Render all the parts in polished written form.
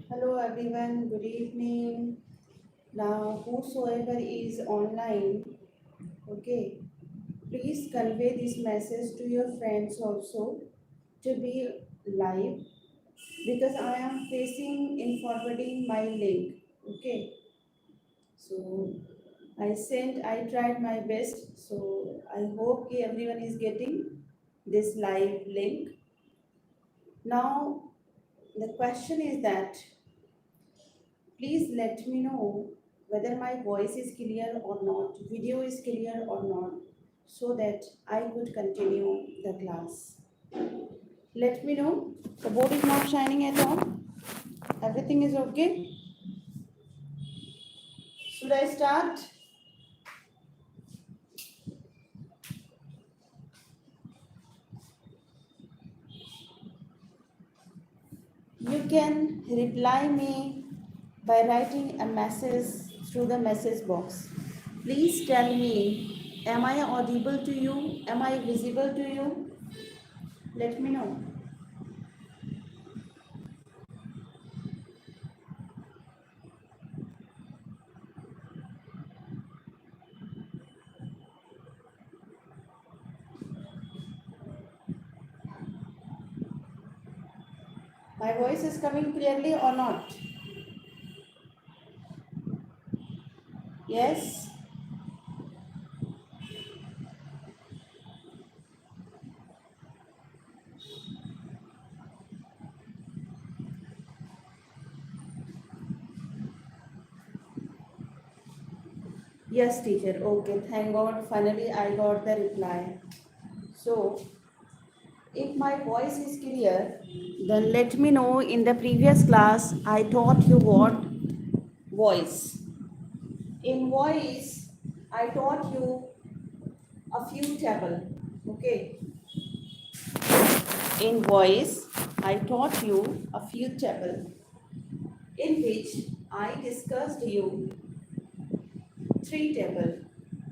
Hello everyone, good evening. Now, whosoever is online, okay, please convey this message to your friends also to be live because I am facing in forwarding my link. Okay, so I tried my best. So I hope everyone is getting this live link. Now, the question is that please let me know whether my voice is clear or not, video is clear or not, so that I could continue the class. Let me know. The board is not shining at all. Everything is okay. Should I start? You can reply me by writing a message through the message box. Please tell me, am I audible to you? Am I visible to you? Let me know. My voice is coming clearly or not? Yes? Yes, teacher. Okay, thank God. Finally, I got the reply. So, if my voice is clear, then let me know. In the previous class, I taught you what? Voice. In voice, I taught you a few table. Okay. In voice, I taught you a few table in which I discussed you three table.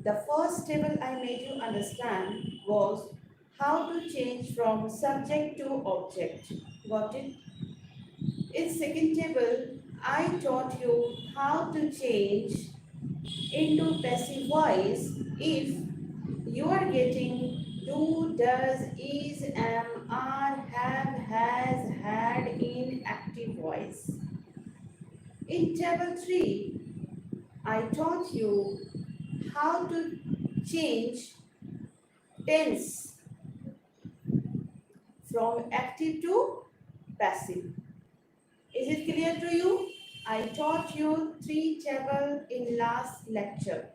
The first table I made you understand was how to change from subject to object. Got it? In second table, I taught you how to change into passive voice if you are getting do, does, is, am, are, have, has, had in active voice. In table 3, I taught you how to change tense from active to passive. Is it clear to you? I taught you three table in last lecture.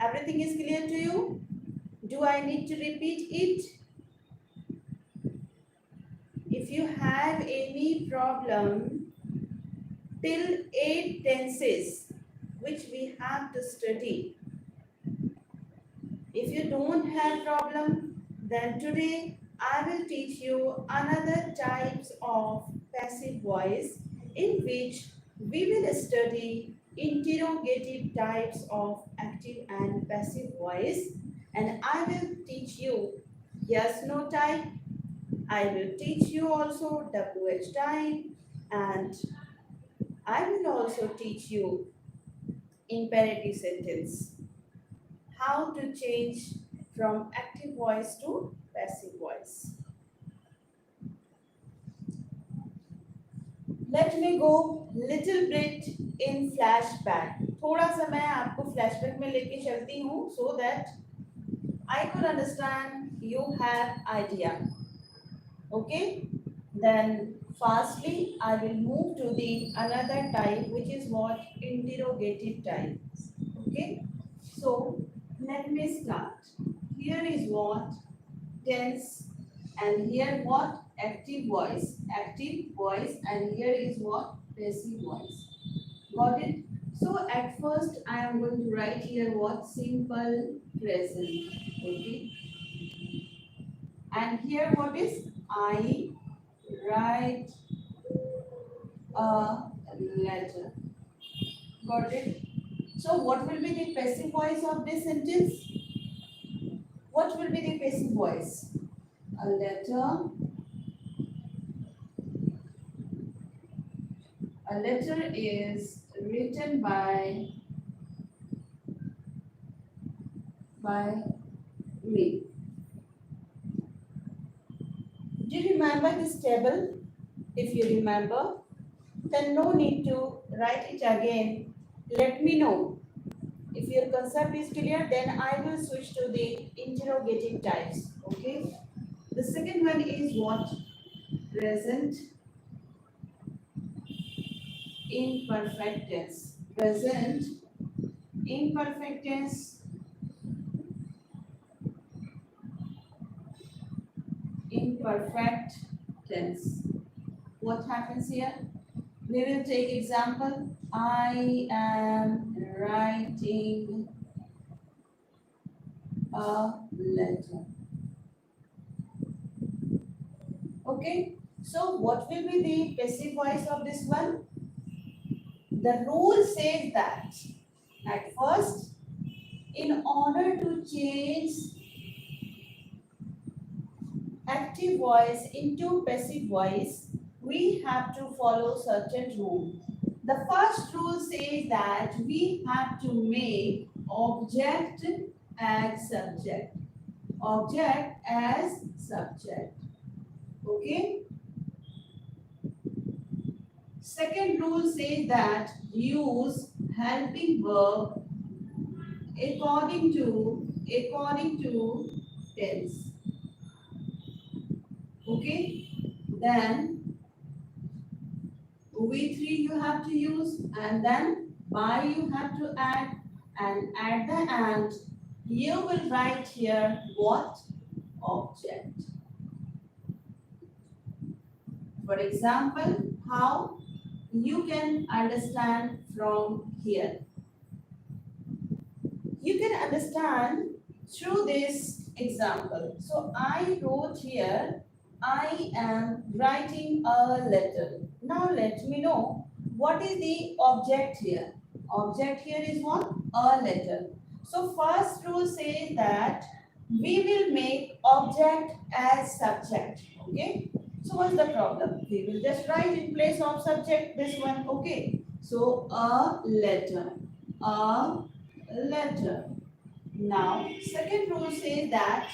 Everything is clear to you? Do I need to repeat it? If you have any problem till 8 tenses which we have to study, if you don't have problem, then today I will teach you another types of passive voice in which we will study interrogative types of active and passive voice, and I will teach you yes no type. I will teach you also WH type, and I will also teach you imperative sentence, how to change from active voice to passive voice. Let me go little bit in flashback. थोड़ा सा मैं आपको flashback में लेके चलती हूँ so that I could understand you have idea. Okay, then fastly I will move to the another type, which is what interrogative type. Okay, so let me start. Here is what tense, and here what active voice, and here is what passive voice. Got it? So at first I am going to write here what simple present. Okay, and here what is I write a letter. Got it? So what will be the passive voice of this sentence? What will be the passive voice? A letter. A letter is written by me. Do you remember this table? If you remember, then no need to write it again. Let me know. If your concept is clear, then I will switch to the interrogative types. Okay. The second one is what? Present imperfect tense. Present imperfect tense. Imperfect tense. What happens here? We will take example. I am writing a letter. Okay. So what will be the passive voice of this one? The rule says that at first, in order to change active voice into passive voice, we have to follow certain rule. The first rule says that we have to make object as subject. Object as subject. Okay. Second rule says that use helping verb according to tense. Okay. Then V3 you have to use, and then by you have to add, and at the end you will write here what? Object. For example, how you can understand from here. You can understand through this example. So I wrote here, I am writing a letter. Now let me know what is the object here. Object here is what? A letter. So first rule says that we will make object as subject. Okay. So what's the problem? We will just write in place of subject this one. Okay. So a letter. A letter. Now, second rule says that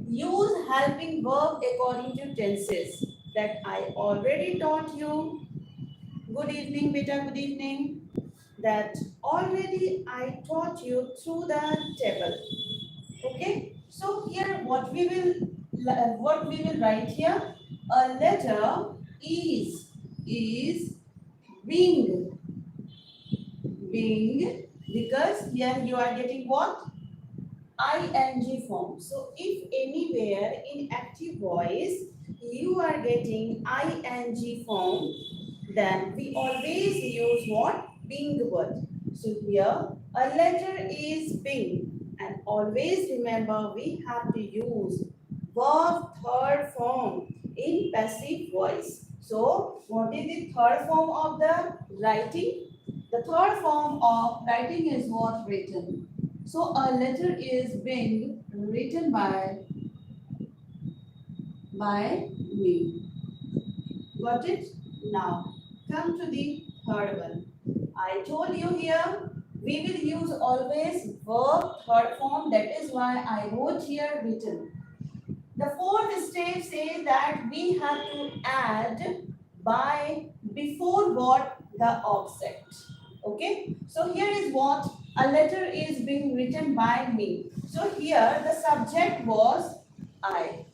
use helping verb according to tenses. That I already taught you. Good evening, beta. Good evening. That already I taught you through the table. Okay. So here, what we will write here? A letter is being, because here you are getting what? ing form. So if anywhere in active voice you are getting ing form, then we always use what? Being word. So here a letter is being, and always remember we have to use verb third form in passive voice. So what is the third form of the writing? The third form of writing is what? Written. So a letter is being written by me. Got it? Now come to the third one. I told you here we will use always verb third form. That is why I wrote here written. The fourth step says that we have to add by before what? The object. Okay. So here is what? A letter is being written by me. So here the subject was I.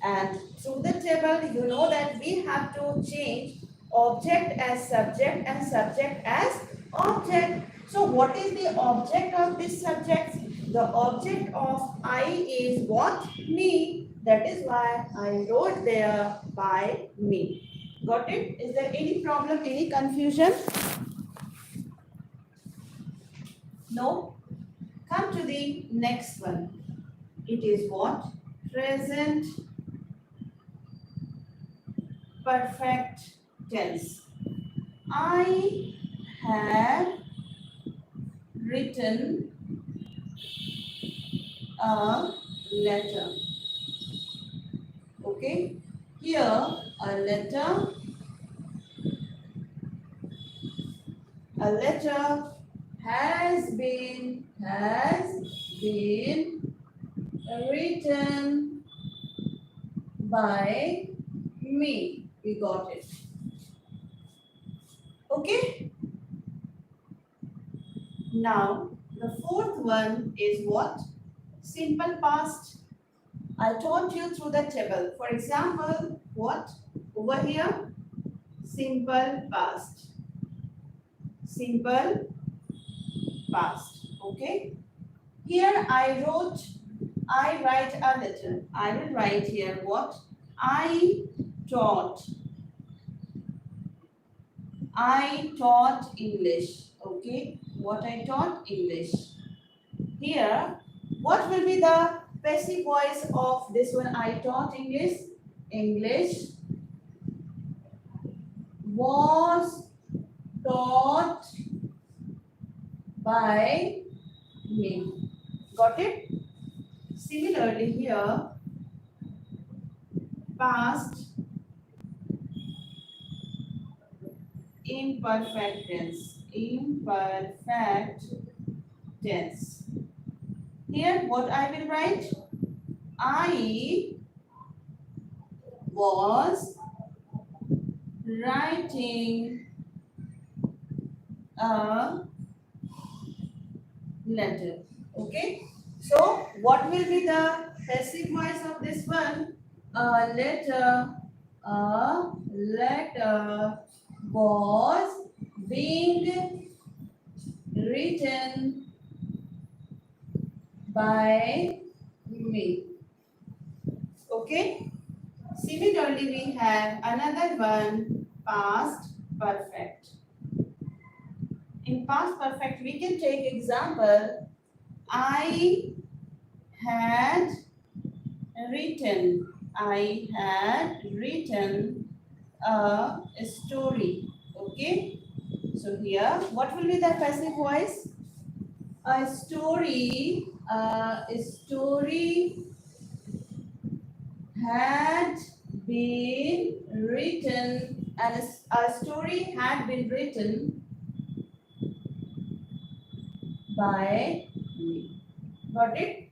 And through the table, you know that we have to change object as subject and subject as object. So what is the object of this subject? The object of I is what? Me. That is why I wrote there by me. Got it? Is there any problem, any confusion? No? Come to the next one. It is what? Present perfect tense. I have written a letter. Okay. Here a letter has been written by me. We got it. Okay. Now the fourth one is what? Simple past. I taught you through the table. For example, what? Over here, simple past. Simple past. Okay. Here I write a letter. I will write here what? I taught English. Okay. What I taught? English. Here, what will be the passive voice of this one? I taught English. English was taught by me. Got it? Similarly here, past imperfect tense. Imperfect tense. Here what I will write? I was writing a letter. Okay. So what will be the passive voice of this one? A letter was being written by me. Okay. Similarly, we have another one, past perfect. In past perfect, we can take example. I had written a story. Okay. So here, what will be the passive voice? A story had been written, and a story had been written by me. Got it?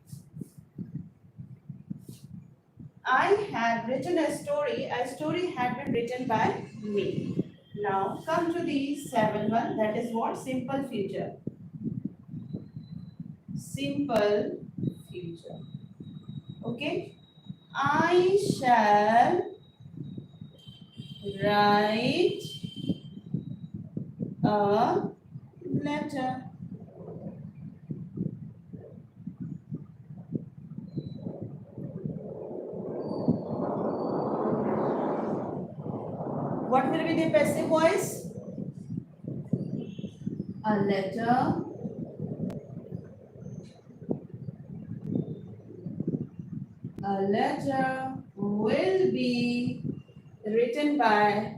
I had written a story had been written by me. Now come to the seventh one, that is what? Simple future. Simple future. Okay. I shall write a letter. What will be the passive voice? A letter will be written by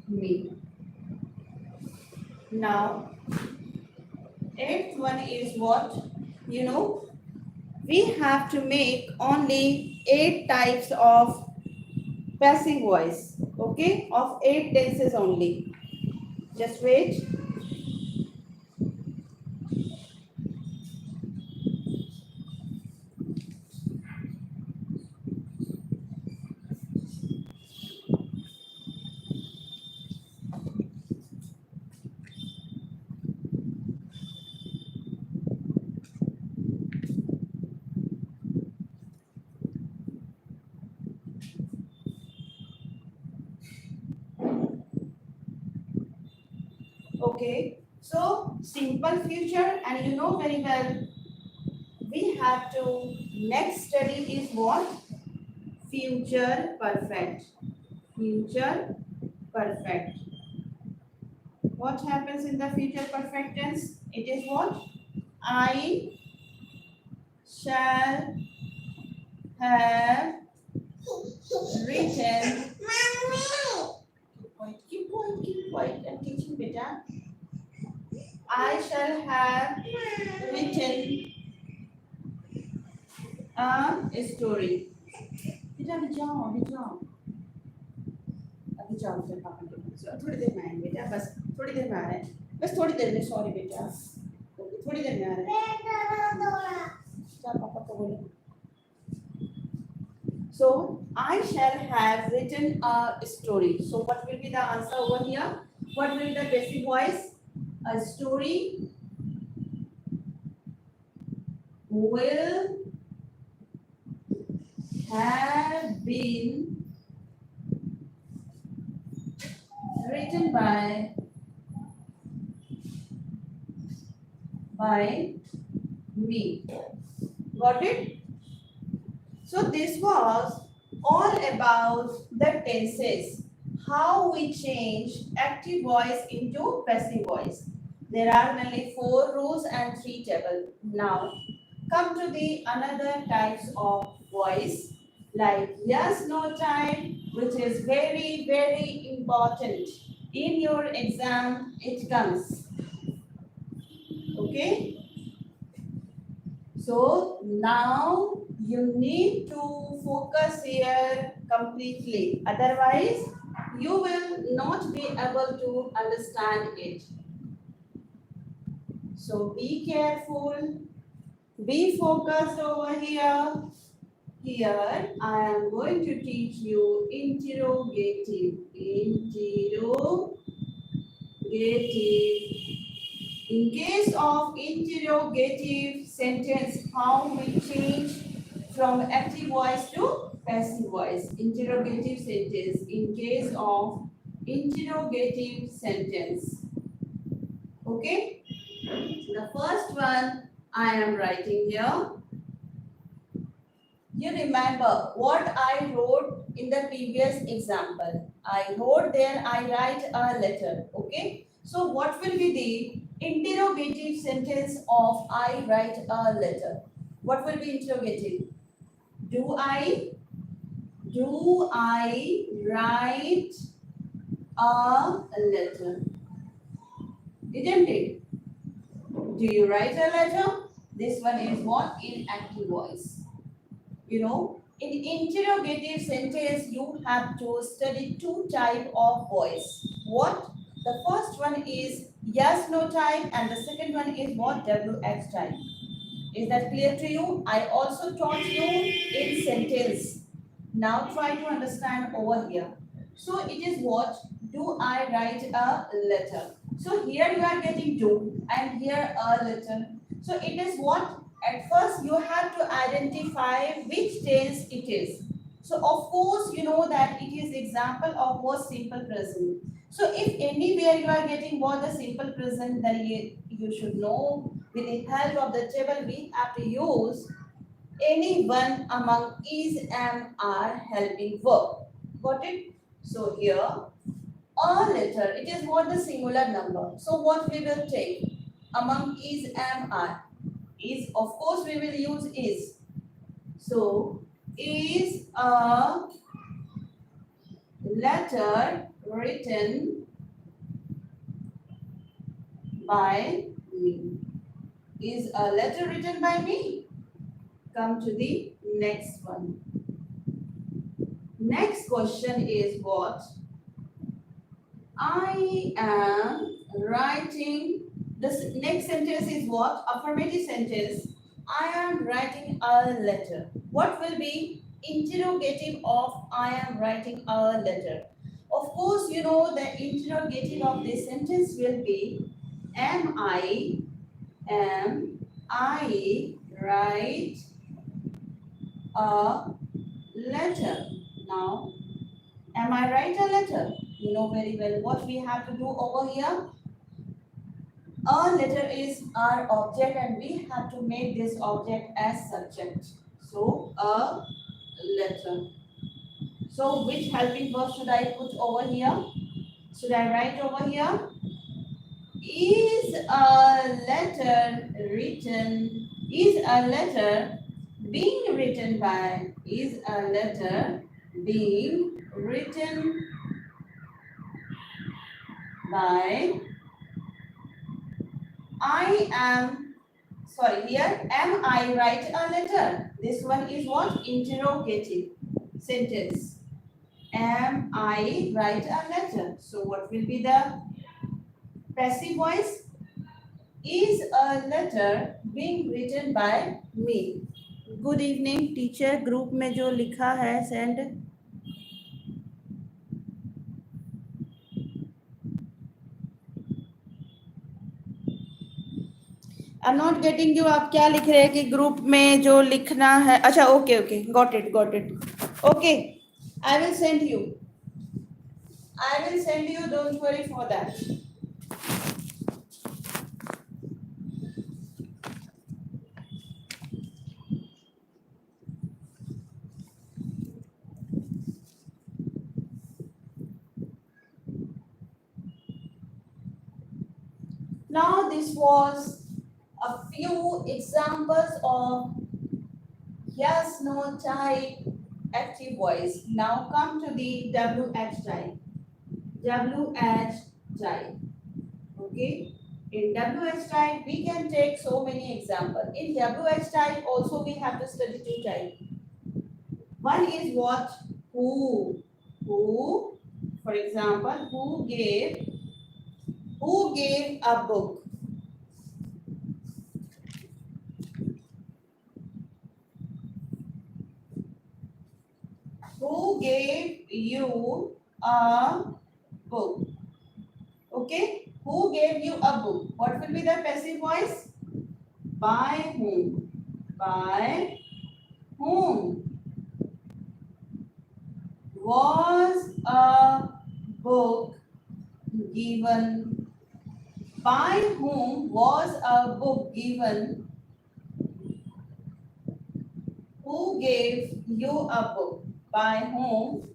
me. Now, eighth one is what? You know, we have to make only 8 types of passive voice. Okay, of 8 tenses only. Just wait. Okay. So simple future, and you know very well we have to next study is what? Future perfect. Future perfect. What happens in the future perfect tense? It is what? I shall have written. Keep quiet, keep quiet. I'm teaching beta. I shall have written a story. बेटा अभी जाओ अभी जाओ फिर पापा के पास थोड़ी देर में आएंगे बेटा बस थोड़ी देर में आ रहे हैं बस थोड़ी देर में सॉरी बेटा थोड़ी देर में आ रहे हैं क्या पापा को बोलो so I shall have written a story so what will be the answer over here what will be the basic voice a story will have been written by me. Got it? So this was all about the tenses. How we change active voice into passive voice. There are only 4 rules and 3 tables. Now come to the another types of voice like yes, no type, which is very, very important. In your exam, it comes. Okay? So now you need to focus here completely. Otherwise, you will not be able to understand it. So be careful. Be focused over here. Here I am going to teach you interrogative. Interrogative. In case of interrogative sentence, how we change from active voice to passive voice? Interrogative sentence. In case of interrogative sentence. Okay? The first one I am writing here. You remember what I wrote in the previous example. I wrote there, I write a letter. Okay? So what will be the interrogative sentence of I write a letter? What will be interrogative? Do I write a letter? Isn't it? Do you write a letter? This one is what? In active voice. You know, in interrogative sentence, you have to study 2 type of voice. What? The first one is yes, no type, and the second one is what? WX type. Is that clear to you? I also taught you in sentence. Now try to understand over here. So it is what? Do I write a letter? So here you are getting do, and here a letter. So it is what? At first, you have to identify which tense it is. So, of course, you know that it is example of what simple present. So, if anywhere you are getting what the simple present, then you should know with the help of the table we have to use any one among is, am, are helping verb. Got it? So, here, a letter, it is what the singular number. So, what we will take among is, am, are? Is, of course we will use is. So is a letter written by me. Is a letter written by me? Come to the next one. Next question is what? I am writing. The next sentence is what? Affirmative sentence. I am writing a letter. What will be interrogative of I am writing a letter? Of course, you know the interrogative of this sentence will be am I write a letter? Now, am I write a letter? You know very well what we have to do over here. A letter is our object and we have to make this object as subject. So a letter. So which helping verb should I put over here? Should I write over here? Is a letter written? Is a letter being written by? Is a letter being written by? I am, sorry, here am I write a letter? This one is what? Interrogative sentence. Am I write a letter? So what will be the passive voice? Is a letter being written by me? Good evening teacher, group में जो लिखा है send. I am not getting you. आप क्या लिख रहे हैं कि ग्रुप में जो लिखना है? अच्छा, okay okay, got it got it. Okay, I will send you, I will send you, don't worry for that. Now this was a few examples of yes, no type active voice. Now come to the WH type. WH type. Okay. In WH type, we can take so many examples. In WH type, also we have to study two types. One is what? Who. Who, for example, who gave a book? Who gave you a book? Okay. Who gave you a book? What will be the passive voice? By whom? By whom was a book given? By whom was a book given? Who gave you a book? By whom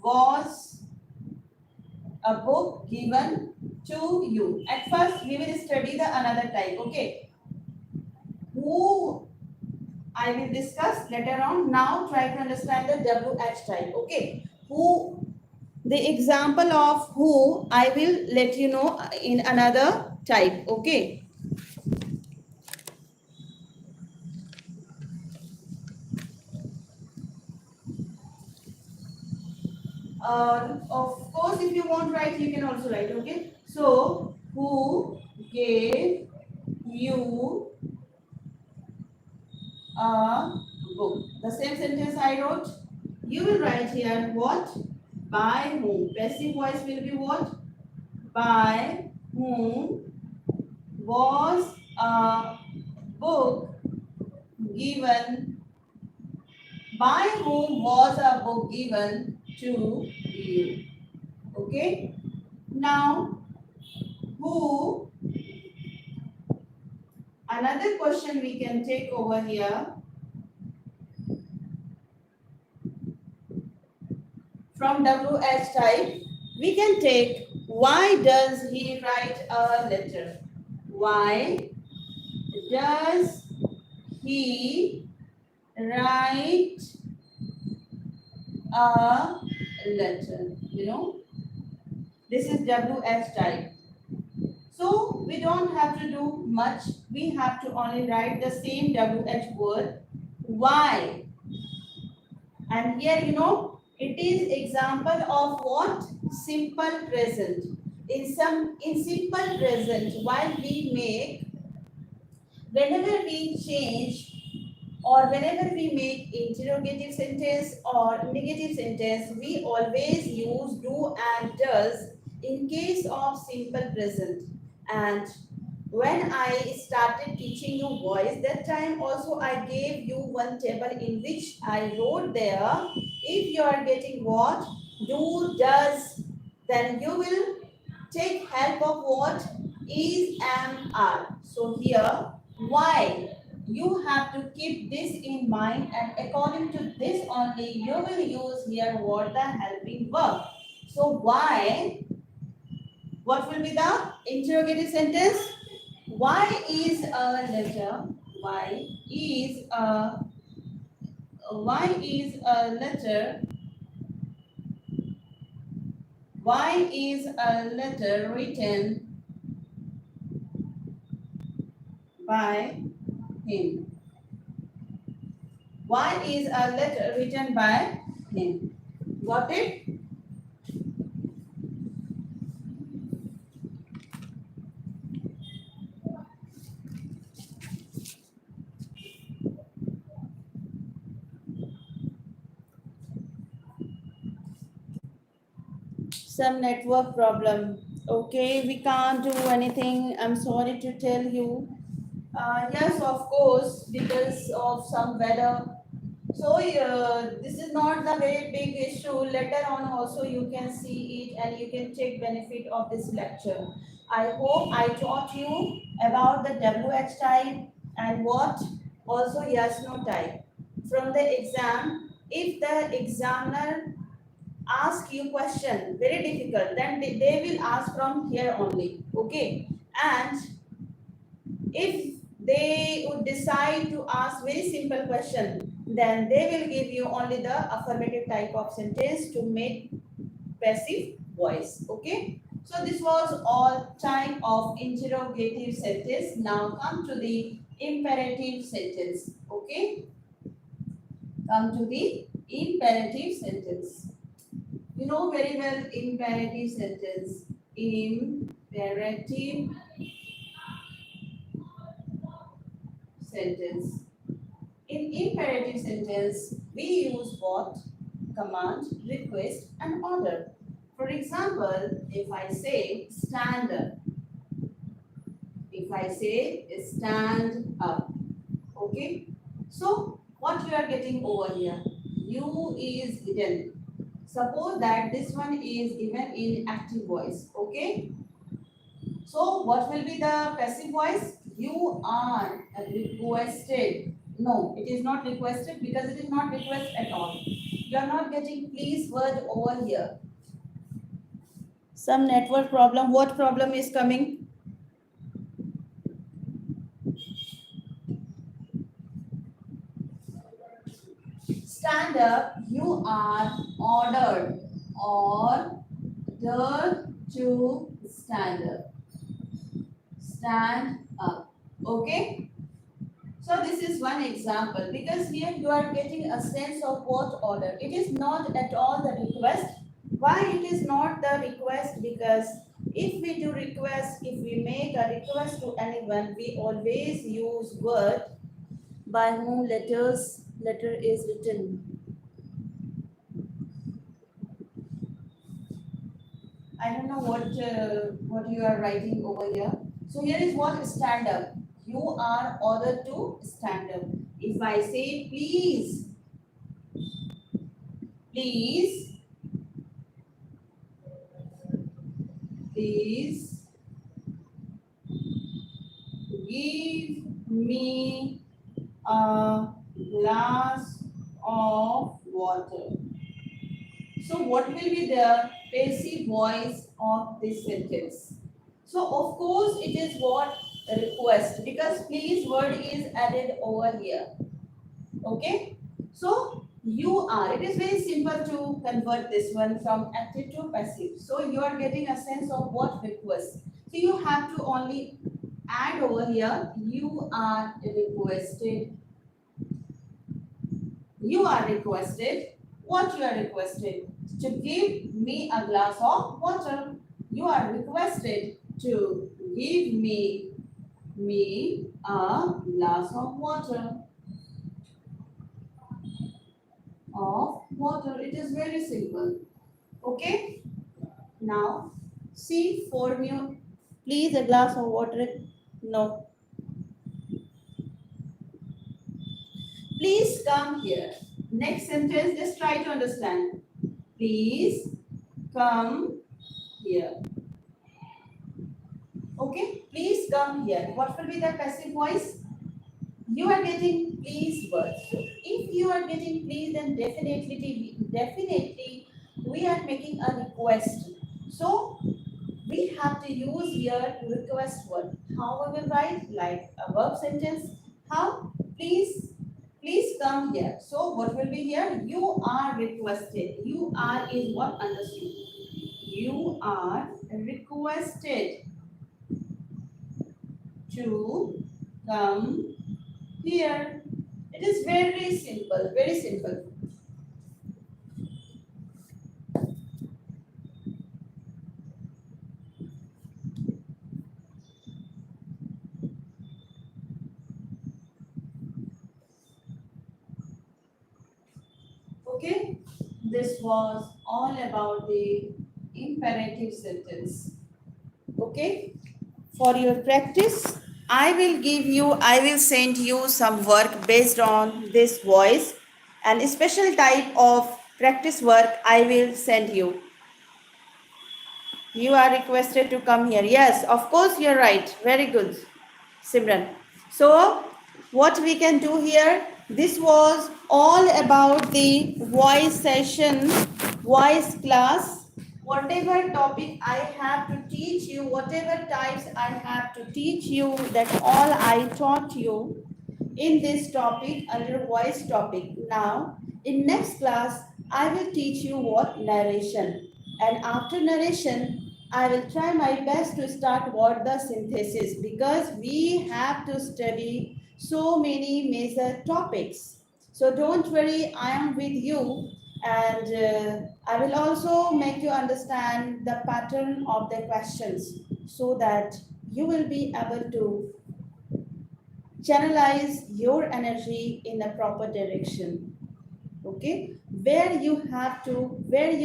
was a book given to you? At first, we will study the another type. Okay. Who I will discuss later on. Now try to understand the WH type. Okay. Who, the example of who I will let you know in another type. Okay. Of course, if you want write, you can also write. Okay. So who gave you a book? The same sentence I wrote. You will write here what? By whom? Passive voice will be what? By whom was a book given? By whom was a book given to you? Okay. Now, who? Another question we can take over here. From WH type, we can take why does he write a letter? Why does he write a letter? You know, this is WH type. So we don't have to do much. We have to only write the same WH word, why. And here, you know, it is example of what? Simple present. In simple present, while we make, whenever we change or whenever we make interrogative sentence or negative sentence, we always use do and does in case of simple present. And when I started teaching you voice, that time also I gave you one table in which I wrote there, if you are getting what? Do, does, then you will take help of what? is, am, are. So here, why? You have to keep this in mind, and according to this only, you will use here what the helping verb. So why? What will be the interrogative sentence? Why is a letter? Why is a why is a letter? Why is a letter written by him? Why is a letter written by him? Got it? Some network problem. Okay, we can't do anything. I'm sorry to tell you. Yes, of course, because of some weather. So this is not the very big issue. Later on also you can see it and you can take benefit of this lecture. I hope I taught you about the WH type and what also yes no type. From the exam, if the examiner ask you question very difficult, then they will ask from here only. Okay, and if they would decide to ask very simple question, then they will give you only the affirmative type of sentence to make passive voice. Okay. So this was all type of interrogative sentence. Now come to the imperative sentence. Okay. Come to the imperative sentence. You know very well imperative sentence. Imperative sentence. In imperative sentence, we use what? Command, request, and order. For example, if I say stand up, if I say stand up, okay? So, what you are getting over here? You is hidden. Suppose that this one is given in active voice, okay? So, what will be the passive voice? You are requested. No, it is not requested because it is not request at all. You are not getting please word over here. Some network problem. What problem is coming? Stand up, you are ordered to stand up. Stand up. Okay? So this is one example because here you are getting a sense of what order. It is not at all the request. Why it is not the request? Because if we do request, if we make a request to anyone, we always use word by whom letter is written. I don't know what you are writing over here. So here is what stand up. You are ordered to stand up. If I say please, please, please give me a glass of water. So what will be the passive voice of this sentence? So of course it is what? Request, because please word is added over here. Okay. So you are, it is very simple to convert this one from active to passive. So you are getting a sense of what request. So you have to only add over here, you are requested. You are requested. What you are requested? To give me a glass of water. You are requested to give me a glass of water. It is very simple. Okay. Now see formula. Please, a glass of water. No. Please come here. Next sentence, just try to understand. Please come here. Okay, please come here. What will be the passive voice? You are getting please words. So if you are getting please, then definitely we are making a request. So we have to use here request word. How we will write? Like a verb sentence. How? Please come here. So what will be here? You are requested. You are is what understood. You are requested to come here. It is very simple, very simple. Okay, this was all about the imperative sentence. Okay, for your practice, I will send you some work based on this voice, and a special type of practice work I will send you. You are requested to come here. Yes, of course, you're right. Very good, Simran. So, what we can do here, this was all about the voice session, voice class. Whatever topic I have to teach you, whatever types I have to teach you, that all I taught you in this topic under voice topic. Now, in next class, I will teach you what narration. And after narration, I will try my best to start what the synthesis, because we have to study so many major topics. So don't worry, I am with you, and I will also make you understand the pattern of the questions so that you will be able to channelize your energy in a proper direction. Okay, where you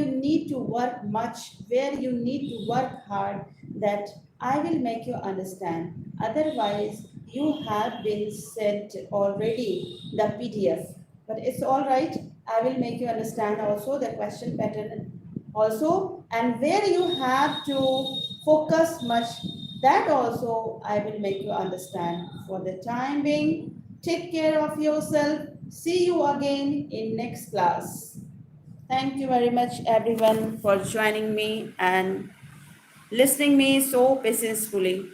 need to work much, where you need to work hard, that I will make you understand. Otherwise, you have been sent already the PDF, but it's all right. I will make you understand also the question pattern also, and where you have to focus much, that also I will make you understand. For the time being, take care of yourself. See you again in next class. Thank you very much everyone for joining me and listening me so patiently.